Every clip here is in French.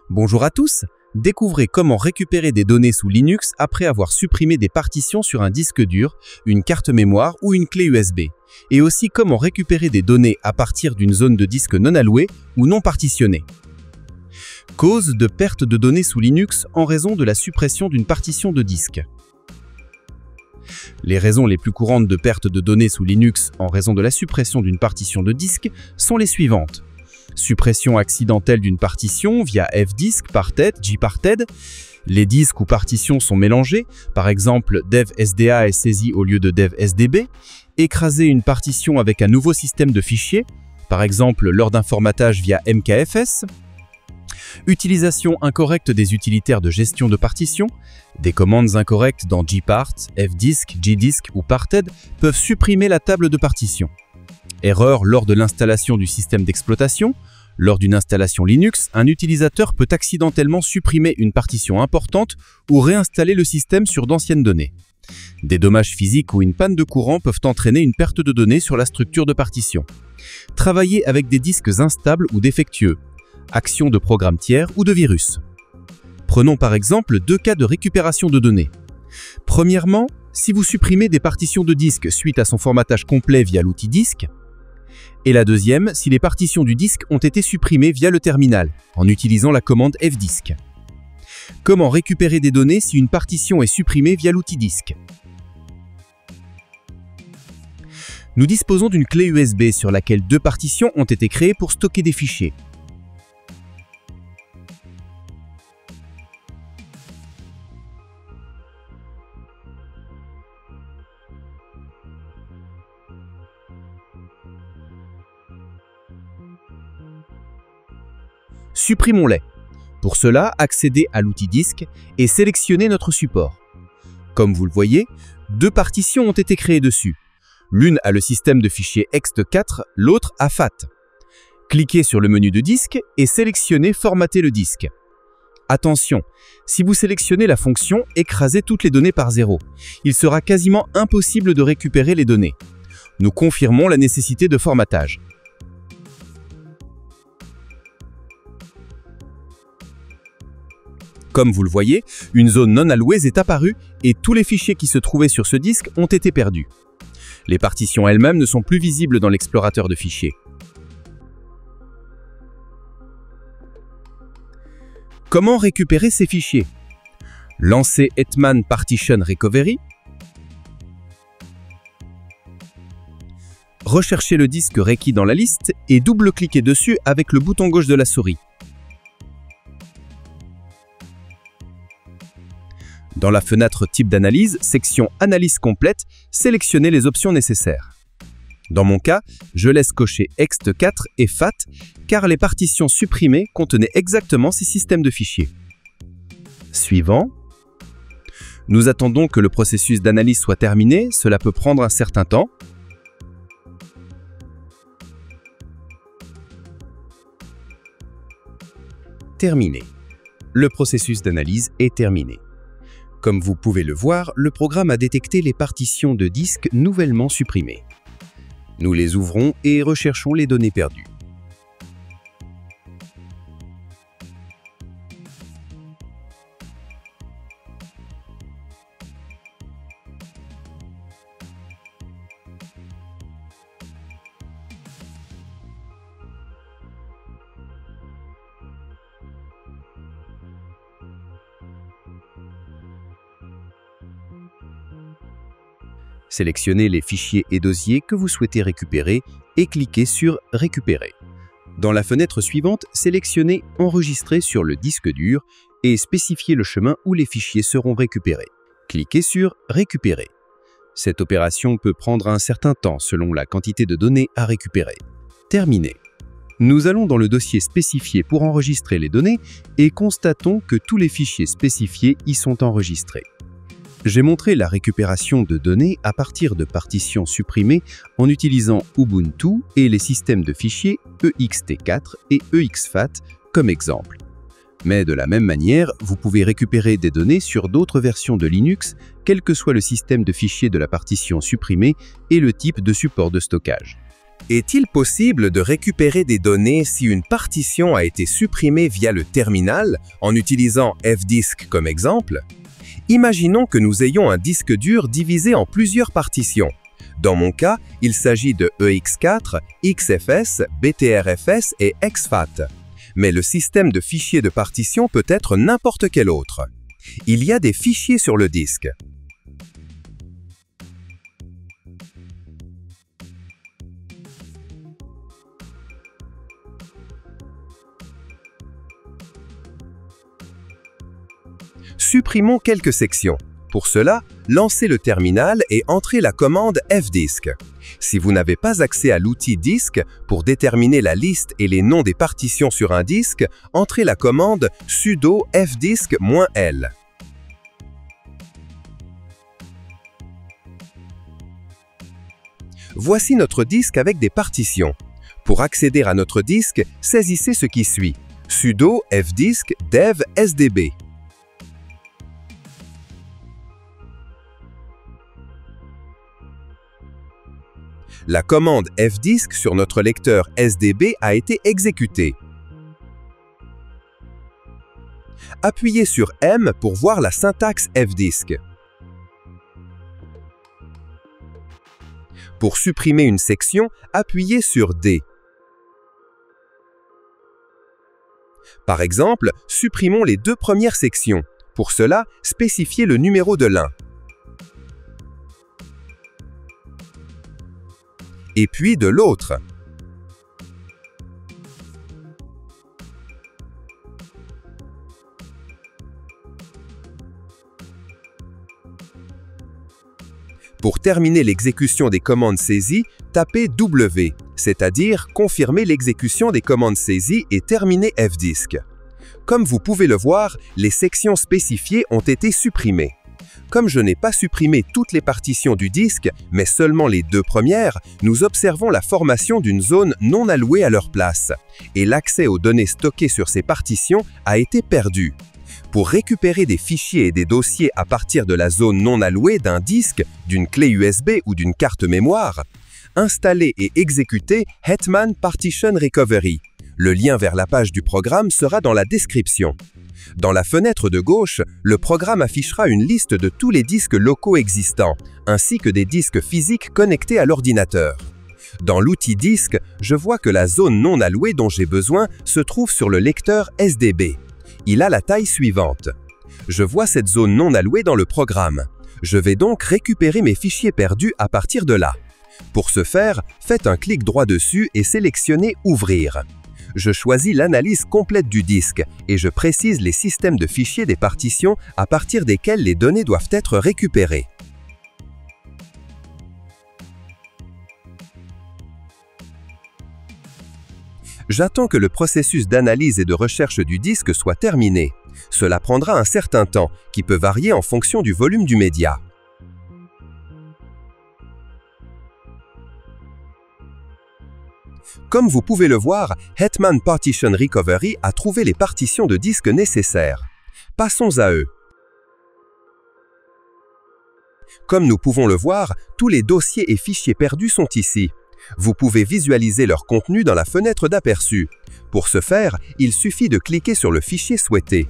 Bonjour à tous, découvrez comment récupérer des données sous Linux après avoir supprimé des partitions sur un disque dur, une carte mémoire ou une clé USB, et aussi comment récupérer des données à partir d'une zone de disque non allouée ou non partitionnée. Cause de perte de données sous Linux en raison de la suppression d'une partition de disque. Les raisons les plus courantes de perte de données sous Linux en raison de la suppression d'une partition de disque sont les suivantes. Suppression accidentelle d'une partition via fdisk, parted, gparted. Les disques ou partitions sont mélangés, par exemple dev.sda est saisi au lieu de dev.sdb. Écraser une partition avec un nouveau système de fichiers, par exemple lors d'un formatage via mkfs. Utilisation incorrecte des utilitaires de gestion de partitions. Des commandes incorrectes dans gpart, fdisk, gdisk ou parted peuvent supprimer la table de partition. Erreur lors de l'installation du système d'exploitation. Lors d'une installation Linux, un utilisateur peut accidentellement supprimer une partition importante ou réinstaller le système sur d'anciennes données. Des dommages physiques ou une panne de courant peuvent entraîner une perte de données sur la structure de partition. Travailler avec des disques instables ou défectueux. Action de programmes tiers ou de virus. Prenons par exemple deux cas de récupération de données. Premièrement, si vous supprimez des partitions de disque suite à son formatage complet via l'outil disque. Et la deuxième, si les partitions du disque ont été supprimées via le terminal, en utilisant la commande fdisk. Comment récupérer des données si une partition est supprimée via l'outil disque? Nous disposons d'une clé USB sur laquelle deux partitions ont été créées pour stocker des fichiers. Supprimons-les. Pour cela, accédez à l'outil disque et sélectionnez notre support. Comme vous le voyez, deux partitions ont été créées dessus. L'une a le système de fichiers ext4, l'autre a FAT. Cliquez sur le menu de disque et sélectionnez Formater le disque. Attention, si vous sélectionnez la fonction « Écraser toutes les données par 0 », il sera quasiment impossible de récupérer les données. Nous confirmons la nécessité de formatage. Comme vous le voyez, une zone non allouée est apparue et tous les fichiers qui se trouvaient sur ce disque ont été perdus. Les partitions elles-mêmes ne sont plus visibles dans l'explorateur de fichiers. Comment récupérer ces fichiers? Lancez Hetman Partition Recovery. Recherchez le disque requis dans la liste et double-cliquez dessus avec le bouton gauche de la souris. Dans la fenêtre Type d'analyse, section Analyse complète, sélectionnez les options nécessaires. Dans mon cas, je laisse cocher ext4 et FAT car les partitions supprimées contenaient exactement ces systèmes de fichiers. Suivant. Nous attendons que le processus d'analyse soit terminé, cela peut prendre un certain temps. Terminé. Le processus d'analyse est terminé. Comme vous pouvez le voir, le programme a détecté les partitions de disque nouvellement supprimées. Nous les ouvrons et recherchons les données perdues. Sélectionnez les fichiers et dossiers que vous souhaitez récupérer et cliquez sur « Récupérer ». Dans la fenêtre suivante, sélectionnez « Enregistrer sur le disque dur » et spécifiez le chemin où les fichiers seront récupérés. Cliquez sur « Récupérer ». Cette opération peut prendre un certain temps selon la quantité de données à récupérer. Terminé. Nous allons dans le dossier spécifié pour enregistrer les données et constatons que tous les fichiers spécifiés y sont enregistrés. J'ai montré la récupération de données à partir de partitions supprimées en utilisant Ubuntu et les systèmes de fichiers ext4 et exfat comme exemple. Mais de la même manière, vous pouvez récupérer des données sur d'autres versions de Linux, quel que soit le système de fichiers de la partition supprimée et le type de support de stockage. Est-il possible de récupérer des données si une partition a été supprimée via le terminal en utilisant fdisk comme exemple? Imaginons que nous ayons un disque dur divisé en plusieurs partitions. Dans mon cas, il s'agit de EX4, XFS, BTRFS et exFAT. Mais le système de fichiers de partition peut être n'importe quel autre. Il y a des fichiers sur le disque. Supprimons quelques sections. Pour cela, lancez le terminal et entrez la commande fdisk. Si vous n'avez pas accès à l'outil disque, pour déterminer la liste et les noms des partitions sur un disque, entrez la commande sudo fdisk-l. Voici notre disque avec des partitions. Pour accéder à notre disque, saisissez ce qui suit. Sudo fdisk dev sdb. La commande fdisk sur notre lecteur SDB a été exécutée. Appuyez sur M pour voir la syntaxe fdisk. Pour supprimer une section, appuyez sur D. Par exemple, supprimons les deux premières sections. Pour cela, spécifiez le numéro de l'un. Et puis de l'autre. Pour terminer l'exécution des commandes saisies, tapez W, c'est-à-dire confirmer l'exécution des commandes saisies et terminer fdisk. Comme vous pouvez le voir, les sections spécifiées ont été supprimées. Comme je n'ai pas supprimé toutes les partitions du disque, mais seulement les deux premières, nous observons la formation d'une zone non allouée à leur place, et l'accès aux données stockées sur ces partitions a été perdu. Pour récupérer des fichiers et des dossiers à partir de la zone non allouée d'un disque, d'une clé USB ou d'une carte mémoire, installez et exécutez Hetman Partition Recovery. Le lien vers la page du programme sera dans la description. Dans la fenêtre de gauche, le programme affichera une liste de tous les disques locaux existants, ainsi que des disques physiques connectés à l'ordinateur. Dans l'outil disque, je vois que la zone non allouée dont j'ai besoin se trouve sur le lecteur SDB. Il a la taille suivante. Je vois cette zone non allouée dans le programme. Je vais donc récupérer mes fichiers perdus à partir de là. Pour ce faire, faites un clic droit dessus et sélectionnez « Ouvrir ». Je choisis l'analyse complète du disque et je précise les systèmes de fichiers des partitions à partir desquels les données doivent être récupérées. J'attends que le processus d'analyse et de recherche du disque soit terminé. Cela prendra un certain temps, qui peut varier en fonction du volume du média. Comme vous pouvez le voir, Hetman Partition Recovery a trouvé les partitions de disques nécessaires. Passons à eux. Comme nous pouvons le voir, tous les dossiers et fichiers perdus sont ici. Vous pouvez visualiser leur contenu dans la fenêtre d'aperçu. Pour ce faire, il suffit de cliquer sur le fichier souhaité.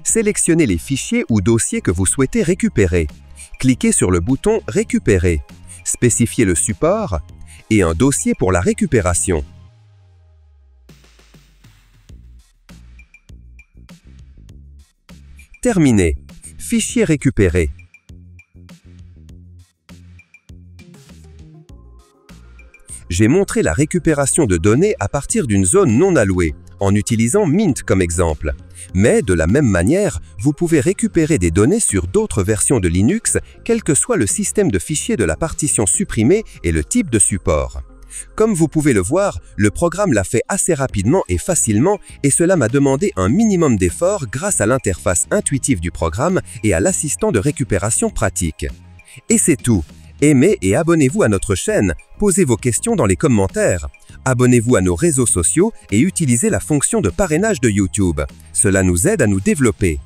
Sélectionnez les fichiers ou dossiers que vous souhaitez récupérer. Cliquez sur le bouton « Récupérer », spécifiez le support et un dossier pour la récupération. Terminé. Fichier récupéré. J'ai montré la récupération de données à partir d'une zone non allouée. en utilisant Mint comme exemple. Mais de la même manière, vous pouvez récupérer des données sur d'autres versions de Linux, quel que soit le système de fichiers de la partition supprimée et le type de support. Comme vous pouvez le voir, le programme l'a fait assez rapidement et facilement et cela m'a demandé un minimum d'effort grâce à l'interface intuitive du programme et à l'assistant de récupération pratique. Et c'est tout. Aimez et abonnez-vous à notre chaîne, posez vos questions dans les commentaires. Abonnez-vous à nos réseaux sociaux et utilisez la fonction de parrainage de YouTube. Cela nous aide à nous développer.